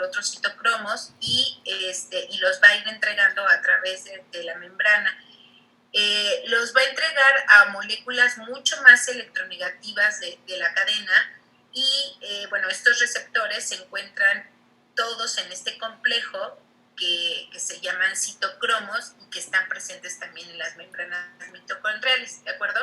otros citocromos y los va a ir entregando a través de la membrana. Los va a entregar a moléculas mucho más electronegativas de la cadena y, bueno, estos receptores se encuentran todos en este complejo que se llaman citocromos y que están presentes también en las membranas mitocondriales, ¿de acuerdo?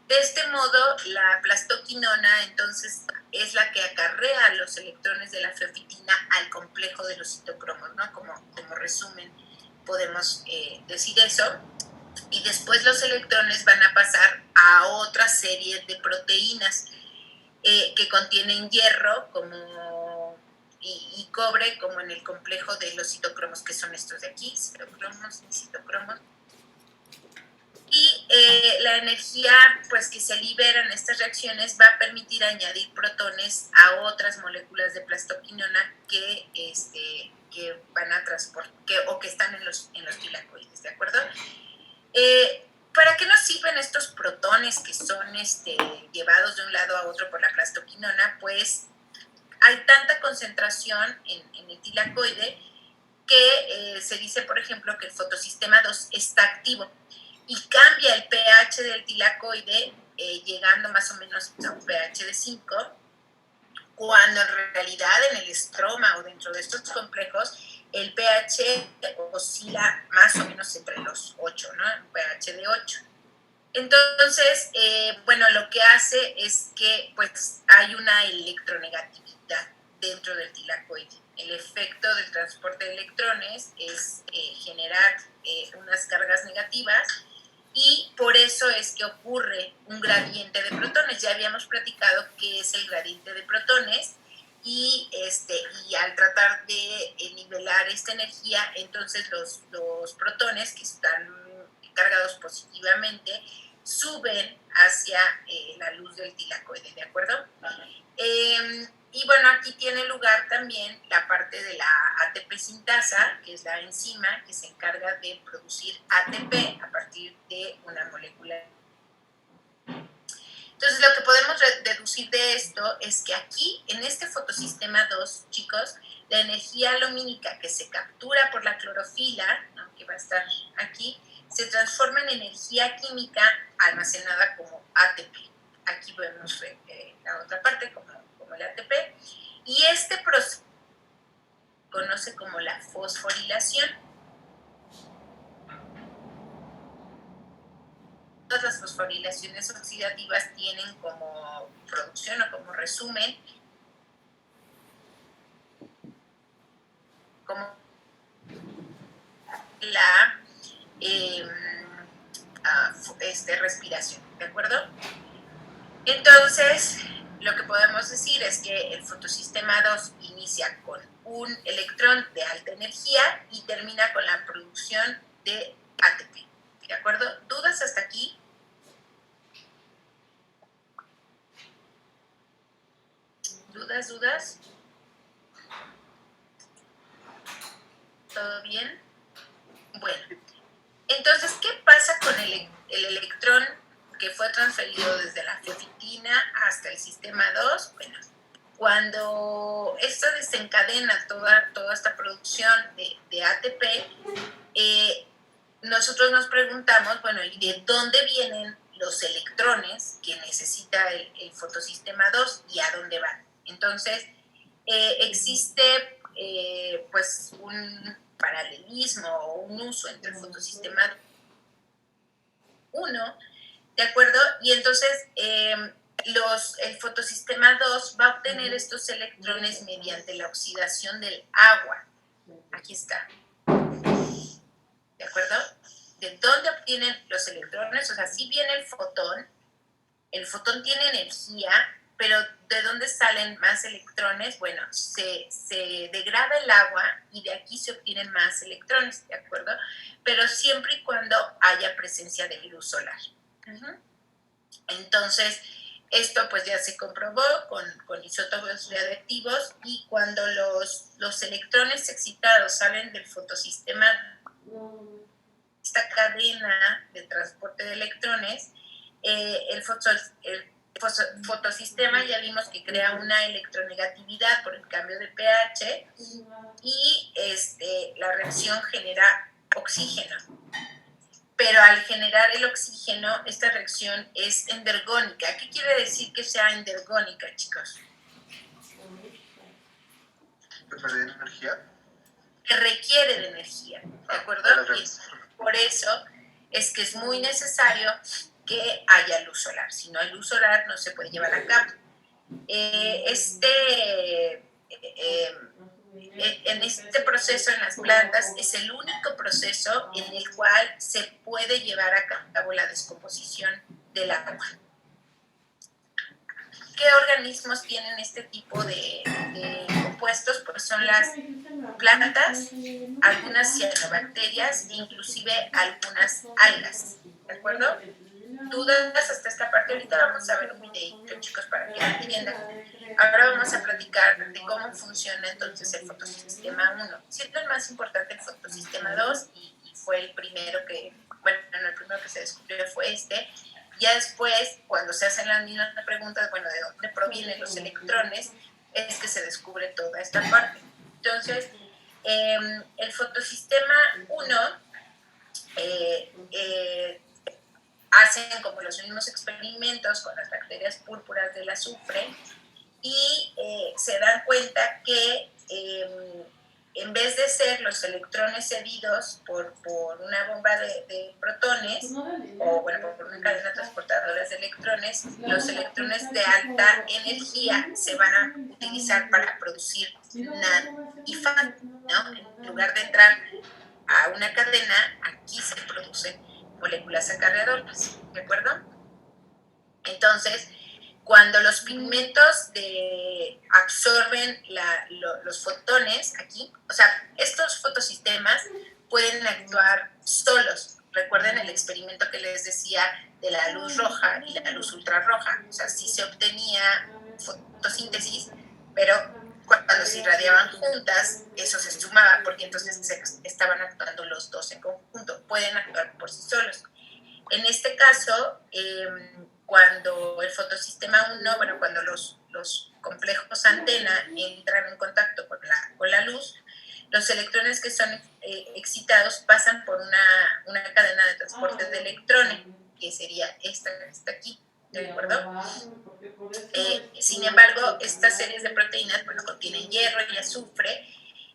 De este modo, la plastoquinona entonces es la que acarrea los electrones de la feofitina al complejo de los citocromos, ¿no? Como resumen podemos decir eso. Y después los electrones van a pasar a otra serie de proteínas que contienen hierro y cobre, como en el complejo de los citocromos, que son estos de aquí, citocromos y citocromos. Y la energía pues, que se libera en estas reacciones va a permitir añadir protones a otras moléculas de plastoquinona que van a transportar, o que están en los tilacoides, ¿de acuerdo? ¿Para qué nos sirven estos protones que son llevados de un lado a otro por la plastoquinona? Pues hay tanta concentración en el tilacoide que se dice, por ejemplo, que el fotosistema 2 está activo y cambia el pH del tilacoide llegando más o menos a un pH de 5, cuando en realidad en el estroma o dentro de estos complejos el pH oscila más o menos entre los 8, ¿no? Un pH de 8. Entonces, bueno, lo que hace es que pues hay una electronegatividad dentro del tilacoide. El efecto del transporte de electrones es generar unas cargas negativas y por eso es que ocurre un gradiente de protones. Ya habíamos platicado qué es el gradiente de protones y al tratar de nivelar esta energía, entonces los protones que están cargados positivamente suben hacia la luz del tilacoide, ¿de acuerdo? Y bueno, aquí tiene lugar también la parte de la ATP sintasa, que es la enzima que se encarga de producir ATP a partir de una molécula. Entonces, lo que podemos deducir de esto es que aquí, en este fotosistema 2, chicos, la energía lumínica que se captura por la clorofila, ¿no?, que va a estar aquí, se transforma en energía química almacenada como ATP. Aquí vemos la otra parte como el ATP. Y este proceso se conoce como la fosforilación. Todas las fosforilaciones oxidativas tienen como producción o como resumen como la respiración, ¿de acuerdo? Entonces, lo que podemos decir es que el fotosistema 2 inicia con un electrón de alta energía y termina con la producción de ATP, ¿de acuerdo? ¿Dudas hasta aquí? ¿Dudas? ¿Todo bien? Bueno, entonces, ¿qué pasa con el electrón que fue transferido desde la feofitina hasta el sistema 2? Bueno, cuando esto desencadena toda esta producción de ATP, nosotros nos preguntamos, bueno, ¿y de dónde vienen los electrones que necesita el fotosistema 2 y a dónde van? Entonces, existe pues un paralelismo o un uso entre el fotosistema 1, ¿de acuerdo? Y entonces el fotosistema 2 va a obtener estos electrones mediante la oxidación del agua. Aquí está. ¿De acuerdo? ¿De dónde obtienen los electrones? O sea, si viene el fotón tiene energía, pero ¿de dónde salen más electrones? Bueno, se degrada el agua y de aquí se obtienen más electrones, ¿de acuerdo? Pero siempre y cuando haya presencia de luz solar. Entonces, esto pues ya se comprobó con isótopos radioactivos, y cuando los electrones excitados salen del fotosistema, esta cadena de transporte de electrones, el fotosistema ya vimos que crea una electronegatividad por el cambio de pH y la reacción genera oxígeno. Pero al generar el oxígeno, esta reacción es endergónica. ¿Qué quiere decir que sea endergónica, chicos? ¿Perder energía? Que requiere de energía, ¿de acuerdo? Y por eso es que es muy necesario que haya luz solar. Si no hay luz solar, no se puede llevar a cabo. En este proceso en las plantas es el único proceso en el cual se puede llevar a cabo la descomposición del agua. ¿Qué organismos tienen este tipo de compuestos? Pues son las plantas, algunas cianobacterias e inclusive algunas algas, ¿de acuerdo? Dudas hasta esta parte. Ahorita vamos a ver un videito, chicos, para que entiendan. Ahora vamos a platicar de cómo funciona entonces el fotosistema 1. Siendo el más importante el fotosistema 2 y fue el primero que, bueno, el primero que se descubrió fue este. Ya después, cuando se hacen las mismas preguntas, bueno, de dónde provienen los electrones, es que se descubre toda esta parte. Entonces, el fotosistema 1 hacen como los mismos experimentos con las bacterias púrpuras del azufre y se dan cuenta que en vez de ser los electrones cedidos por una bomba de protones o bueno, por una cadena transportadora de electrones, los electrones de alta energía se van a utilizar para producir NAD y FAD, ¿no? En lugar de entrar a una cadena, aquí se producen moléculas acarreadoras, ¿de acuerdo? Entonces, cuando los pigmentos absorben los fotones aquí, o sea, estos fotosistemas pueden actuar solos. Recuerden el experimento que les decía de la luz roja y la luz ultrarroja. O sea, sí se obtenía fotosíntesis, pero cuando se irradiaban juntas, eso se sumaba, porque entonces estaban actuando los dos en conjunto. Pueden actuar por sí solos. En este caso, cuando el fotosistema 1, bueno, cuando los complejos antena entran en contacto con la luz, los electrones que son excitados pasan por una cadena de transporte de electrones, que sería esta que está aquí, ¿de acuerdo? Sin embargo, estas series de proteínas, bueno, contienen hierro y azufre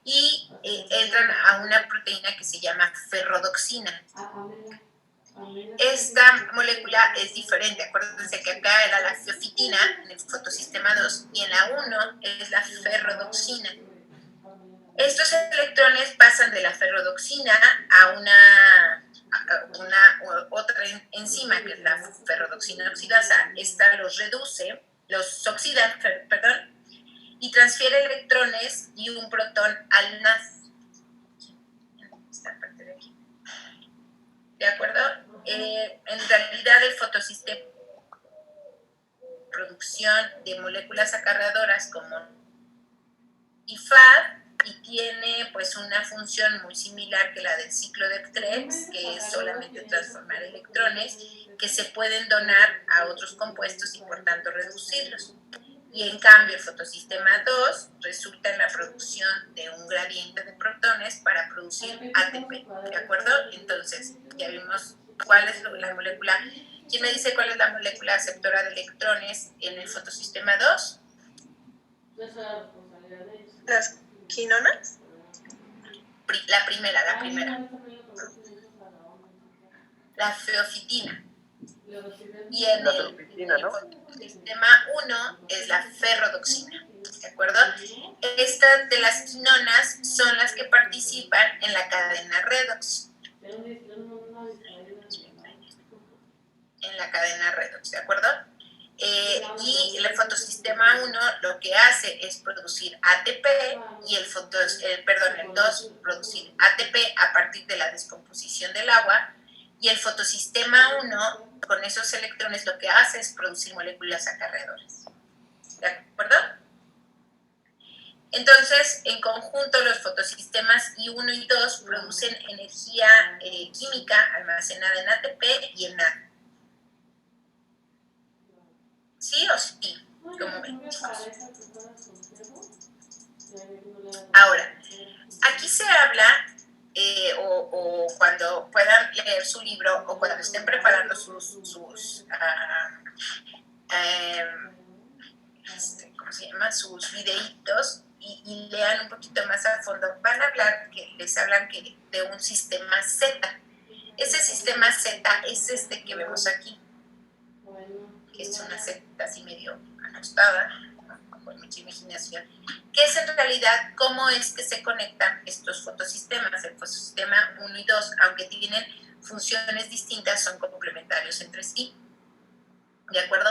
y entran a una proteína que se llama ferrodoxina. Esta molécula es diferente. Acuérdense que acá era la fiofitina en el fotosistema 2 y en la 1 es la ferrodoxina. Estos electrones pasan de la ferrodoxina a una otra enzima que es la ferrodoxina oxidasa. Esta los reduce, los oxida, perdón, y transfiere electrones y un protón al NAD. Esta parte de aquí. ¿De acuerdo? En realidad el fotosistema producción de moléculas acarreadoras como IFAD y tiene pues una función muy similar que la del ciclo de Krebs, que es solamente transformar electrones que se pueden donar a otros compuestos y por tanto reducirlos. Y en cambio el fotosistema 2 resulta en la producción de un gradiente de protones para producir ATP, ¿de acuerdo? Entonces, ya vimos cuál es la molécula. ¿Quién me dice cuál es la molécula aceptora de electrones en el fotosistema 2? ¿Las quinonas? La primera. La feofitina. Y en el fotosistema 1 es la ferrodoxina, ¿de acuerdo? Estas de las quinonas son las que participan en la cadena redox. En la cadena redox, ¿de acuerdo? Y el fotosistema 1 lo que hace es producir ATP y el 2 producir ATP a partir de la descomposición del agua, y el fotosistema 1 con esos electrones lo que hace es producir moléculas acarreadoras, ¿de acuerdo? Entonces, en conjunto, los fotosistemas I1 y 2 producen energía química almacenada en ATP y en NAD. ¿Sí o sí? ¿Cómo ven, chicos? Ahora, aquí se habla, o cuando puedan leer su libro o cuando estén preparando sus ¿cómo se llama? Sus videitos y lean un poquito más a fondo, van a hablar, que les hablan de un sistema Z. Ese sistema Z es este que vemos aquí, que es una Z así medio acostada, ¿no? Con mucha imaginación, que es en realidad cómo es que se conectan estos fotosistemas. El fotosistema 1 y 2, aunque tienen funciones distintas, son complementarios entre sí. ¿De acuerdo?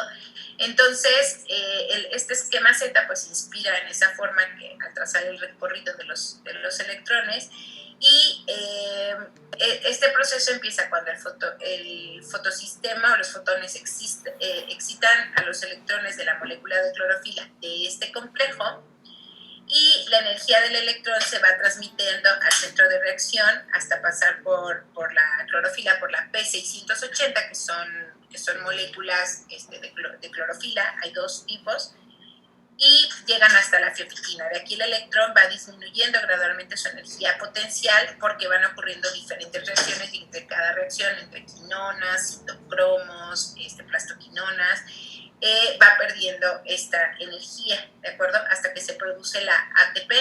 Entonces, este esquema Z pues inspira en esa forma que al trazar el recorrido de los electrones, y este proceso empieza cuando el fotosistema o los fotones excitan a los electrones de la molécula de clorofila de este complejo, y la energía del electrón se va transmitiendo al centro de reacción hasta pasar por la clorofila, por la P680, que son moléculas de clorofila. Hay dos tipos, y llegan hasta la fiofitina. De aquí el electrón va disminuyendo gradualmente su energía potencial porque van ocurriendo diferentes reacciones, y entre cada reacción, entre quinonas, citocromos, plastoquinonas, va perdiendo esta energía, ¿de acuerdo? Hasta que se produce la ATP.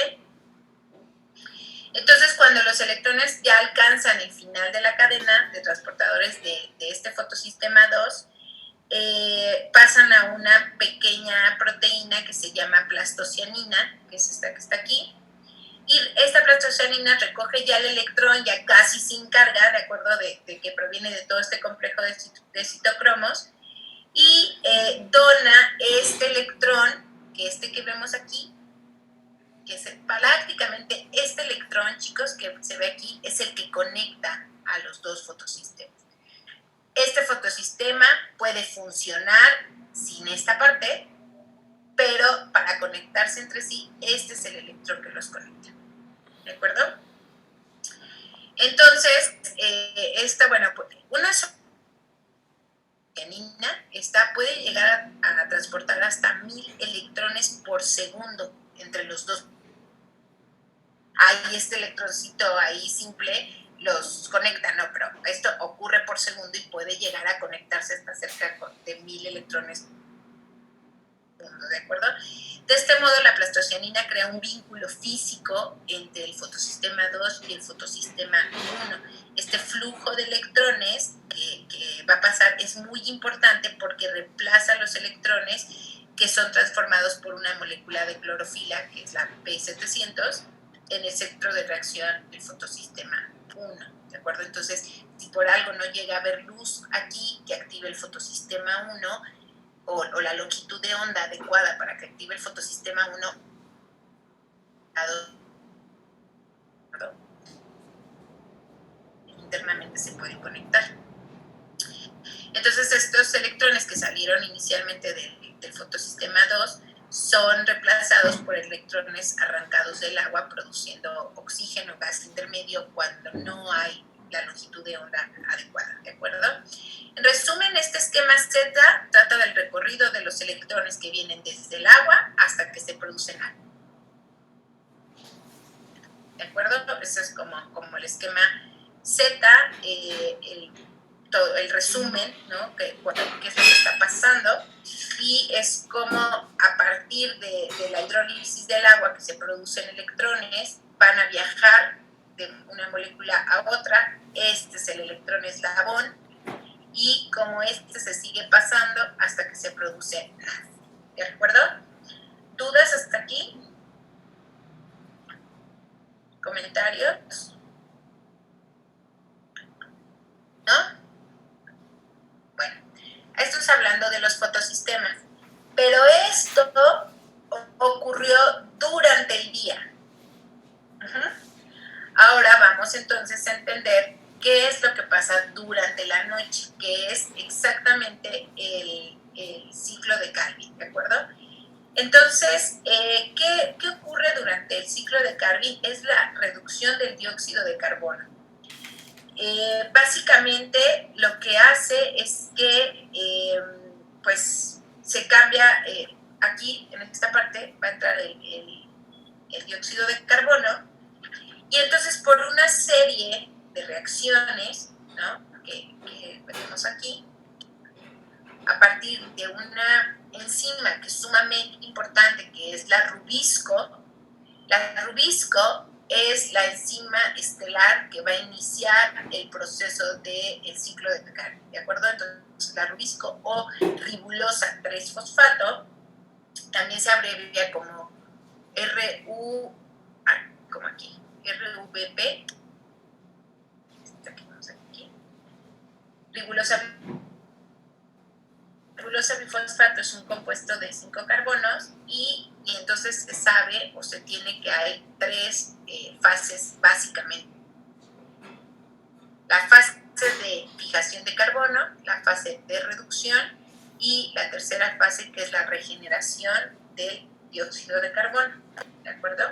Entonces, cuando los electrones ya alcanzan el final de la cadena de transportadores de este fotosistema 2, pasan a una pequeña proteína que se llama plastocianina, que es esta que está aquí, y esta plastocianina recoge ya el electrón ya casi sin carga, de acuerdo, de que proviene de todo este complejo de citocromos, y dona este electrón, que vemos aquí, que es prácticamente este electrón, chicos, que se ve aquí, es el que conecta a los dos fotosistemas. Este fotosistema puede funcionar sin esta parte, pero para conectarse entre sí, este es el electrón que los conecta. ¿De acuerdo? Entonces, una esta puede llegar a transportar hasta 1000 electrones por segundo entre los dos. Hay este electroncito ahí simple, los conecta, ¿no? Pero esto ocurre por segundo y puede llegar a conectarse hasta cerca de 1000 electrones. ¿De acuerdo? De este modo, la plastocianina crea un vínculo físico entre el fotosistema 2 y el fotosistema 1. Este flujo de electrones que va a pasar es muy importante porque reemplaza los electrones que son transformados por una molécula de clorofila, que es la P700, en el centro de reacción del fotosistema 1. ¿De acuerdo? Entonces, si por algo no llega a haber luz aquí que active el fotosistema 1, o la longitud de onda adecuada para que active el fotosistema 1, internamente se pueden conectar. Entonces, estos electrones que salieron inicialmente del fotosistema 2 son reemplazados por electrones arrancados del agua, produciendo oxígeno, gas intermedio, cuando no hay la longitud de onda adecuada, ¿de acuerdo? En resumen, este esquema Z trata del recorrido de los electrones que vienen desde el agua hasta que se producen agua. ¿De acuerdo? Eso es como el esquema Z, el resumen, ¿no? ¿Qué es lo que está pasando? Y es como a partir de la hidrólisis del agua que se producen electrones, van a viajar de una molécula a otra. Este es el electrón eslabón, y como este se sigue pasando hasta que se produce nada. ¿De acuerdo? ¿Dudas hasta aquí? ¿Comentarios? ¿No? Bueno, esto es hablando de los fotosistemas, pero esto ocurrió durante el día. Ahora vamos entonces a entender qué es lo que pasa durante la noche, que es exactamente el ciclo de Calvin, ¿de acuerdo? Entonces, ¿qué ocurre durante el ciclo de Calvin? Es la reducción del dióxido de carbono. Básicamente lo que hace es que pues se cambia, aquí en esta parte va a entrar el dióxido de carbono, y entonces por una serie de reacciones, ¿no?, que vemos aquí, a partir de una enzima que es sumamente importante, que es la rubisco. La rubisco es la enzima estelar que va a iniciar el proceso del ciclo de Calvin, ¿de acuerdo? Entonces, la rubisco o ribulosa 3-fosfato también se abrevia como como aquí, RVP, aquí, ribulosa bifosfato es un compuesto de 5 carbonos y entonces se sabe o se tiene que hay 3 fases básicamente. La fase de fijación de carbono, la fase de reducción y la tercera fase, que es la regeneración del dióxido de carbono, ¿de acuerdo?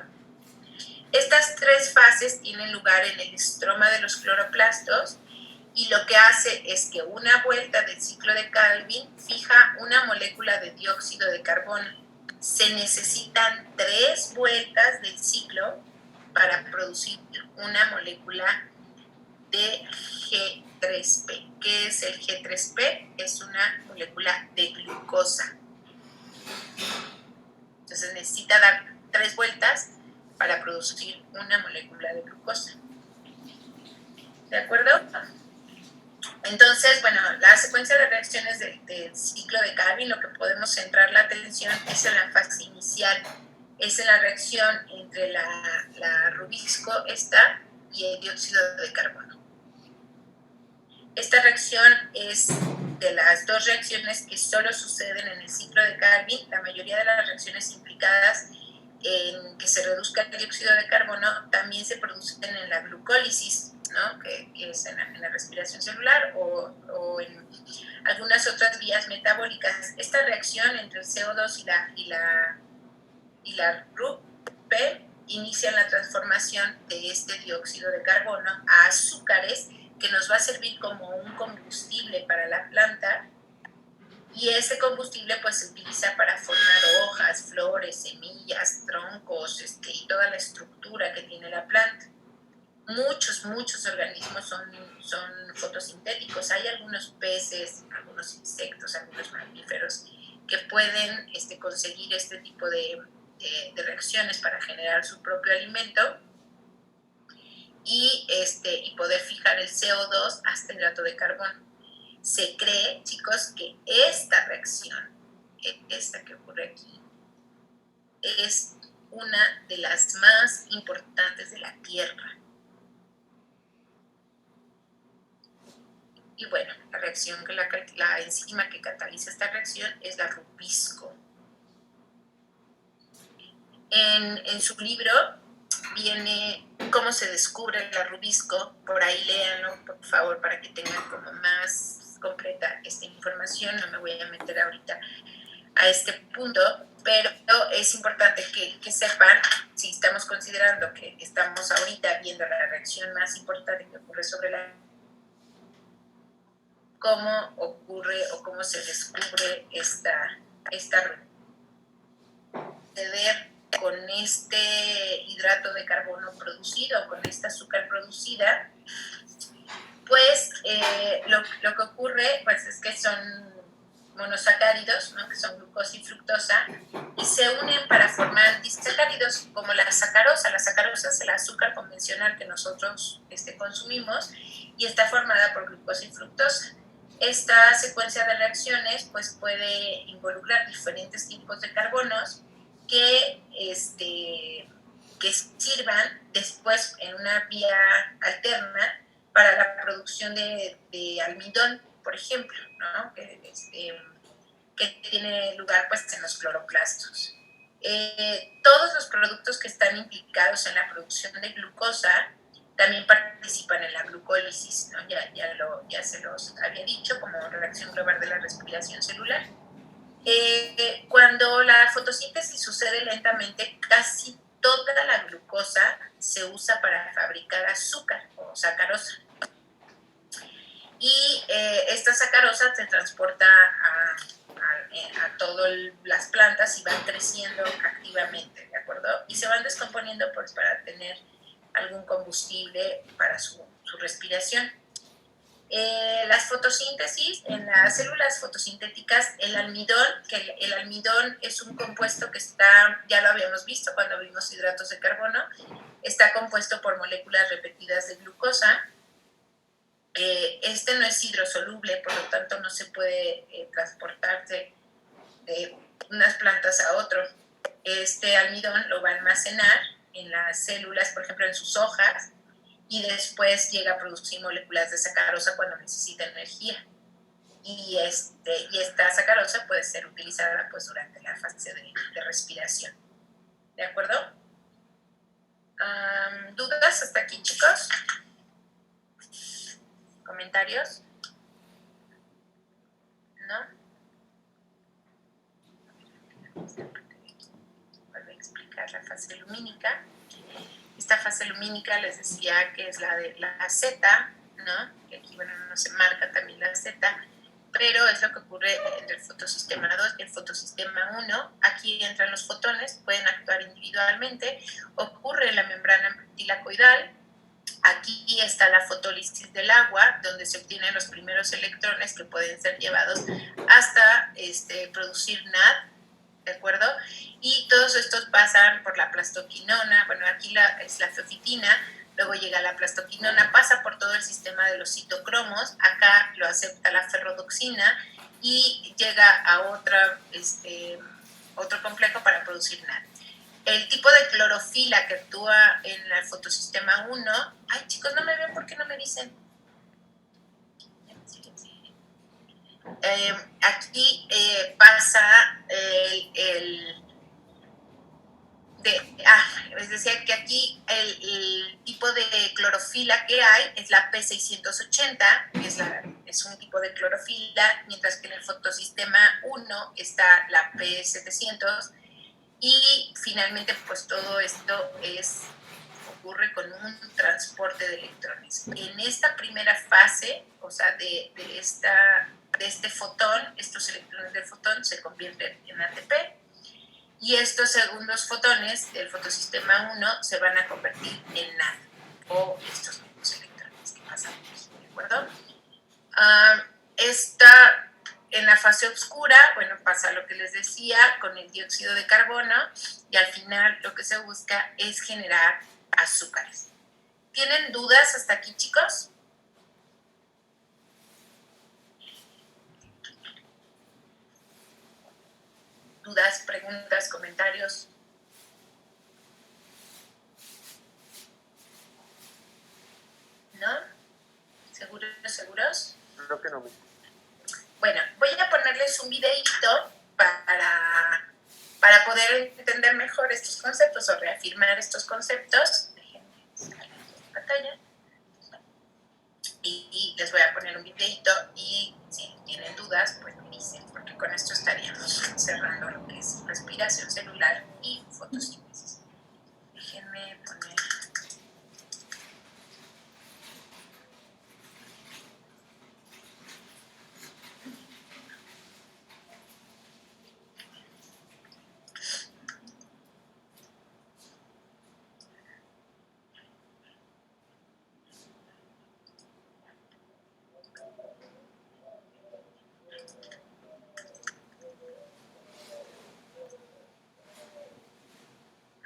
Estas 3 fases tienen lugar en el estroma de los cloroplastos y lo que hace es que una vuelta del ciclo de Calvin fija una molécula de dióxido de carbono. Se necesitan 3 vueltas del ciclo para producir una molécula de G3P. ¿Qué es el G3P? Es una molécula de glucosa. Entonces necesita dar 3 vueltas para producir una molécula de glucosa. ¿De acuerdo? Entonces, bueno, la secuencia de reacciones del ciclo de Calvin, lo que podemos centrar la atención es en la fase inicial, es en la reacción entre la rubisco y el dióxido de carbono. Esta reacción es de las 2 reacciones que solo suceden en el ciclo de Calvin. La mayoría de las reacciones implicadas en que se reduzca el dióxido de carbono también se producen en la glucólisis, ¿no?, que es en la respiración celular o en algunas otras vías metabólicas. Esta reacción entre el CO2 y la RUP inicia la transformación de este dióxido de carbono a azúcares que nos va a servir como un combustible para la planta, y ese combustible pues se utiliza para formar hojas, flores, semillas, troncos, y toda la estructura que tiene la planta. Muchos organismos son fotosintéticos. Hay algunos peces, algunos insectos, algunos mamíferos que pueden conseguir este tipo de reacciones para generar su propio alimento y poder fijar el CO2 hasta el hidrato de carbono. Se cree, chicos, que esta reacción, esta que ocurre aquí, es una de las más importantes de la Tierra. Y bueno, la reacción la enzima que cataliza esta reacción es la rubisco. En su libro viene cómo se descubre la rubisco, por ahí léanlo, por favor, para que tengan como más completa esta información. No me voy a meter ahorita a este punto, pero es importante que sepan, si estamos considerando que estamos ahorita viendo la reacción más importante que ocurre sobre cómo ocurre o cómo se descubre esta suceder con este hidrato de carbono producido, con esta azúcar producida, pues lo que ocurre pues es que son monosacáridos, ¿no?, que son glucosa y fructosa, y se unen para formar disacáridos como la sacarosa. La sacarosa es el azúcar convencional que nosotros consumimos y está formada por glucosa y fructosa. Esta secuencia de reacciones pues puede involucrar diferentes tipos de carbonos que sirvan después en una vía alterna para la producción de almidón, por ejemplo, ¿no?, que tiene lugar pues en los cloroplastos. Todos los productos que están implicados en la producción de glucosa también participan en la glucólisis, ¿no? Ya se los había dicho, como reacción global de la respiración celular. Cuando la fotosíntesis sucede lentamente, casi toda la glucosa se usa para fabricar azúcar o sacarosa. Y esta sacarosa se transporta a todas las plantas y van creciendo activamente, ¿de acuerdo? Y se van descomponiendo pues, para tener algún combustible para su respiración. Las fotosíntesis, en las células fotosintéticas, el almidón, que el almidón es un compuesto que está, ya lo habíamos visto cuando vimos hidratos de carbono, está compuesto por moléculas repetidas de glucosa. Este no es hidrosoluble, por lo tanto no se puede transportarse de unas plantas a otro. Este almidón lo va a almacenar en las células, por ejemplo en sus hojas, y después llega a producir moléculas de sacarosa cuando necesita energía. Y esta sacarosa puede ser utilizada pues, durante la fase de respiración. ¿De acuerdo? ¿Dudas hasta aquí, chicos? ¿Comentarios? ¿No? Vuelvo a explicar la fase lumínica. Esta fase lumínica les decía que es la de la Z, ¿no? Que aquí, bueno, no se marca también la Z, pero es lo que ocurre entre el fotosistema 2 y el fotosistema 1. Aquí entran los fotones, pueden actuar individualmente, ocurre en la membrana tilacoidal. Aquí está la fotólisis del agua, donde se obtienen los primeros electrones que pueden ser llevados hasta producir NAD, ¿de acuerdo? Y todos estos pasan por la plastoquinona, bueno, aquí es la feofitina, luego llega la plastoquinona, pasa por todo el sistema de los citocromos, acá lo acepta la ferrodoxina y llega a otro complejo para producir NAD. El tipo de clorofila que actúa en el fotosistema 1, ay chicos, no me ven, ¿por qué no me dicen? Aquí pasa les decía que aquí el tipo de clorofila que hay es la P680, que es un tipo de clorofila, mientras que en el fotosistema 1 está la P700 y finalmente pues todo esto ocurre con un transporte de electrones. En esta primera fase, o sea, de este fotón, estos electrones del fotón se convierten en ATP y estos segundos fotones del fotosistema 1 se van a convertir en NAD o estos mismos electrones que pasamos, ¿de acuerdo? En la fase oscura, bueno, pasa lo que les decía con el dióxido de carbono y al final lo que se busca es generar azúcares. ¿Tienen dudas hasta aquí, chicos? ¿Dudas, preguntas, comentarios? ¿No? ¿Seguros? Creo que no. Bueno, voy a ponerles un videito para poder entender mejor estos conceptos o reafirmar estos conceptos. Déjenme sacar la pantalla. Y les voy a poner un videito y si tienen dudas, pues me dicen, porque con esto estaríamos cerrando lo que es respiración celular y fotosíntesis.